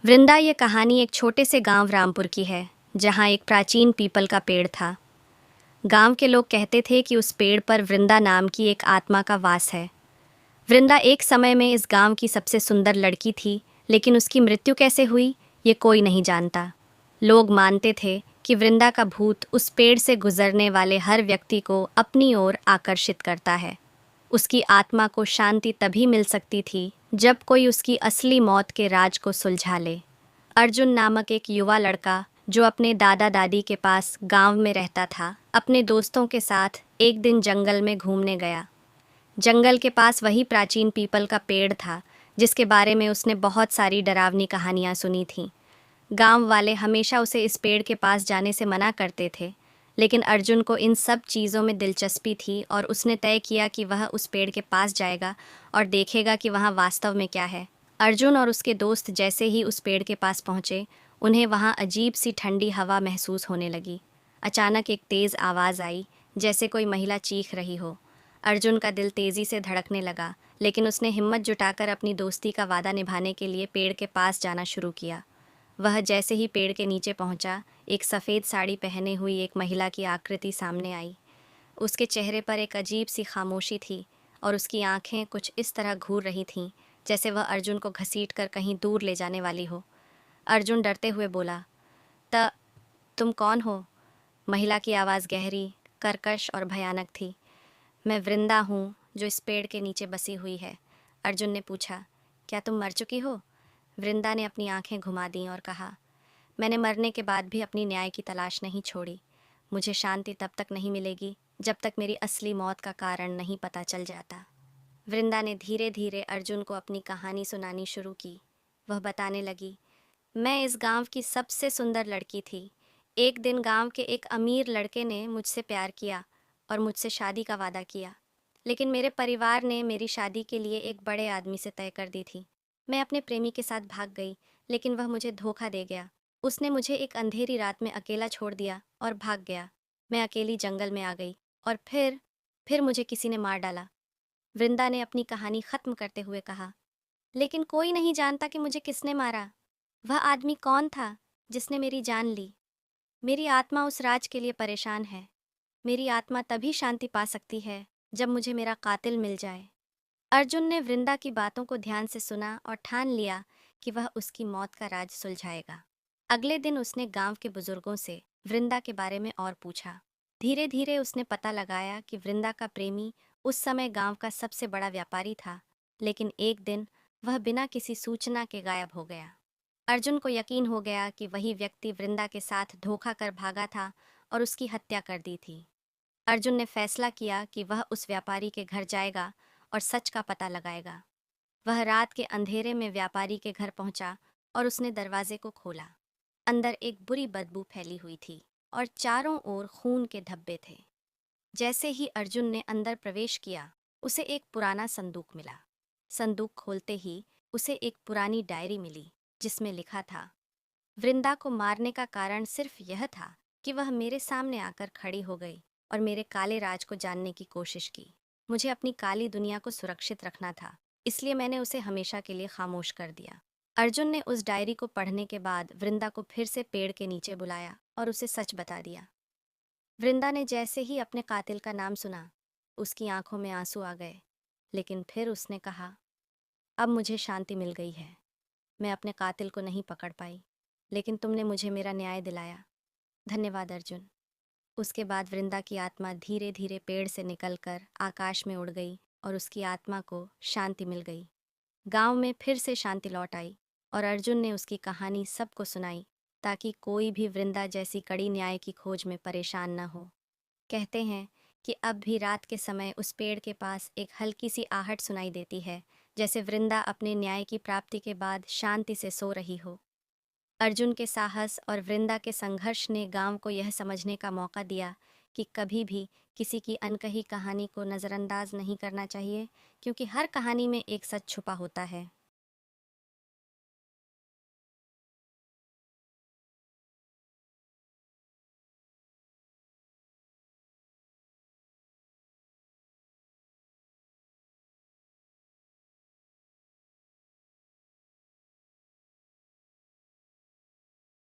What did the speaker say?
वृंदा ये कहानी एक छोटे से गांव रामपुर की है, जहां एक प्राचीन पीपल का पेड़ था। गांव के लोग कहते थे कि उस पेड़ पर वृंदा नाम की एक आत्मा का वास है। वृंदा एक समय में इस गांव की सबसे सुंदर लड़की थी, लेकिन उसकी मृत्यु कैसे हुई, ये कोई नहीं जानता। लोग मानते थे कि वृंदा का भूत उस पेड़ से गुजरने वाले हर व्यक्ति को अपनी ओर आकर्षित करता है। उसकी आत्मा को शांति तभी मिल सकती थी जब कोई उसकी असली मौत के राज को सुलझा ले। अर्जुन नामक एक युवा लड़का, जो अपने दादा दादी के पास गांव में रहता था, अपने दोस्तों के साथ एक दिन जंगल में घूमने गया। जंगल के पास वही प्राचीन पीपल का पेड़ था जिसके बारे में उसने बहुत सारी डरावनी कहानियां सुनी थीं। गांव वाले हमेशा उसे इस पेड़ के पास जाने से मना करते थे, लेकिन अर्जुन को इन सब चीज़ों में दिलचस्पी थी और उसने तय किया कि वह उस पेड़ के पास जाएगा और देखेगा कि वहाँ वास्तव में क्या है। अर्जुन और उसके दोस्त जैसे ही उस पेड़ के पास पहुँचे, उन्हें वहाँ अजीब सी ठंडी हवा महसूस होने लगी। अचानक एक तेज़ आवाज़ आई, जैसे कोई महिला चीख रही हो। अर्जुन का दिल तेज़ी से धड़कने लगा, लेकिन उसने हिम्मत जुटाकर अपनी दोस्ती का वादा निभाने के लिए पेड़ के पास जाना शुरू किया। वह जैसे ही पेड़ के नीचे पहुंचा, एक सफ़ेद साड़ी पहने हुई एक महिला की आकृति सामने आई। उसके चेहरे पर एक अजीब सी खामोशी थी और उसकी आंखें कुछ इस तरह घूर रही थीं जैसे वह अर्जुन को घसीटकर कहीं दूर ले जाने वाली हो। अर्जुन डरते हुए बोला, त तुम कौन हो? महिला की आवाज़ गहरी, कर्कश और भयानक थी। मैं वृंदा हूँ, जो इस पेड़ के नीचे बसी हुई है। अर्जुन ने पूछा, क्या तुम मर चुकी हो? वृंदा ने अपनी आंखें घुमा दीं और कहा, मैंने मरने के बाद भी अपनी न्याय की तलाश नहीं छोड़ी। मुझे शांति तब तक नहीं मिलेगी जब तक मेरी असली मौत का कारण नहीं पता चल जाता। वृंदा ने धीरे धीरे अर्जुन को अपनी कहानी सुनानी शुरू की। वह बताने लगी, मैं इस गांव की सबसे सुंदर लड़की थी। एक दिन गांव के एक अमीर लड़के ने मुझसे प्यार किया और मुझसे शादी का वादा किया, लेकिन मेरे परिवार ने मेरी शादी के लिए एक बड़े आदमी से तय कर दी थी। मैं अपने प्रेमी के साथ भाग गई, लेकिन वह मुझे धोखा दे गया। उसने मुझे एक अंधेरी रात में अकेला छोड़ दिया और भाग गया। मैं अकेली जंगल में आ गई और फिर मुझे किसी ने मार डाला। वृंदा ने अपनी कहानी खत्म करते हुए कहा, लेकिन कोई नहीं जानता कि मुझे किसने मारा। वह आदमी कौन था जिसने मेरी जान ली? मेरी आत्मा उस राज के लिए परेशान है। मेरी आत्मा तभी शांति पा सकती है जब मुझे मेरा कातिल मिल जाए। अर्जुन ने वृंदा की बातों को ध्यान से सुना और ठान लिया कि वह उसकी मौत का राज सुलझाएगा। अगले दिन उसने गांव के बुजुर्गों से वृंदा के बारे में और पूछा। धीरे धीरे उसने पता लगाया कि वृंदा का प्रेमी उस समय गांव का सबसे बड़ा व्यापारी था, लेकिन एक दिन वह बिना किसी सूचना के गायब हो गया। अर्जुन को यकीन हो गया कि वही व्यक्ति वृंदा के साथ धोखा कर भागा था और उसकी हत्या कर दी थी। अर्जुन ने फैसला किया कि वह उस व्यापारी के घर जाएगा और सच का पता लगाएगा। वह रात के अंधेरे में व्यापारी के घर पहुंचा और उसने दरवाजे को खोला। अंदर एक बुरी बदबू फैली हुई थी और चारों ओर खून के धब्बे थे। जैसे ही अर्जुन ने अंदर प्रवेश किया, उसे एक पुराना संदूक मिला। संदूक खोलते ही उसे एक पुरानी डायरी मिली जिसमें लिखा था, वृंदा को मारने का कारण सिर्फ यह था कि वह मेरे सामने आकर खड़ी हो गई और मेरे काले राज को जानने की कोशिश की। मुझे अपनी काली दुनिया को सुरक्षित रखना था, इसलिए मैंने उसे हमेशा के लिए खामोश कर दिया। अर्जुन ने उस डायरी को पढ़ने के बाद वृंदा को फिर से पेड़ के नीचे बुलाया और उसे सच बता दिया। वृंदा ने जैसे ही अपने कातिल का नाम सुना, उसकी आंखों में आंसू आ गए, लेकिन फिर उसने कहा, अब मुझे शांति मिल गई है। मैं अपने कातिल को नहीं पकड़ पाई, लेकिन तुमने मुझे मेरा न्याय दिलाया। धन्यवाद अर्जुन। उसके बाद वृंदा की आत्मा धीरे धीरे पेड़ से निकलकर आकाश में उड़ गई और उसकी आत्मा को शांति मिल गई। गांव में फिर से शांति लौट आई और अर्जुन ने उसकी कहानी सबको सुनाई, ताकि कोई भी वृंदा जैसी कड़ी न्याय की खोज में परेशान न हो। कहते हैं कि अब भी रात के समय उस पेड़ के पास एक हल्की सी आहट सुनाई देती है, जैसे वृंदा अपने न्याय की प्राप्ति के बाद शांति से सो रही हो। अर्जुन के साहस और वृंदा के संघर्ष ने गांव को यह समझने का मौका दिया कि कभी भी किसी की अनकही कहानी को नज़रअंदाज नहीं करना चाहिए, क्योंकि हर कहानी में एक सच छुपा होता है।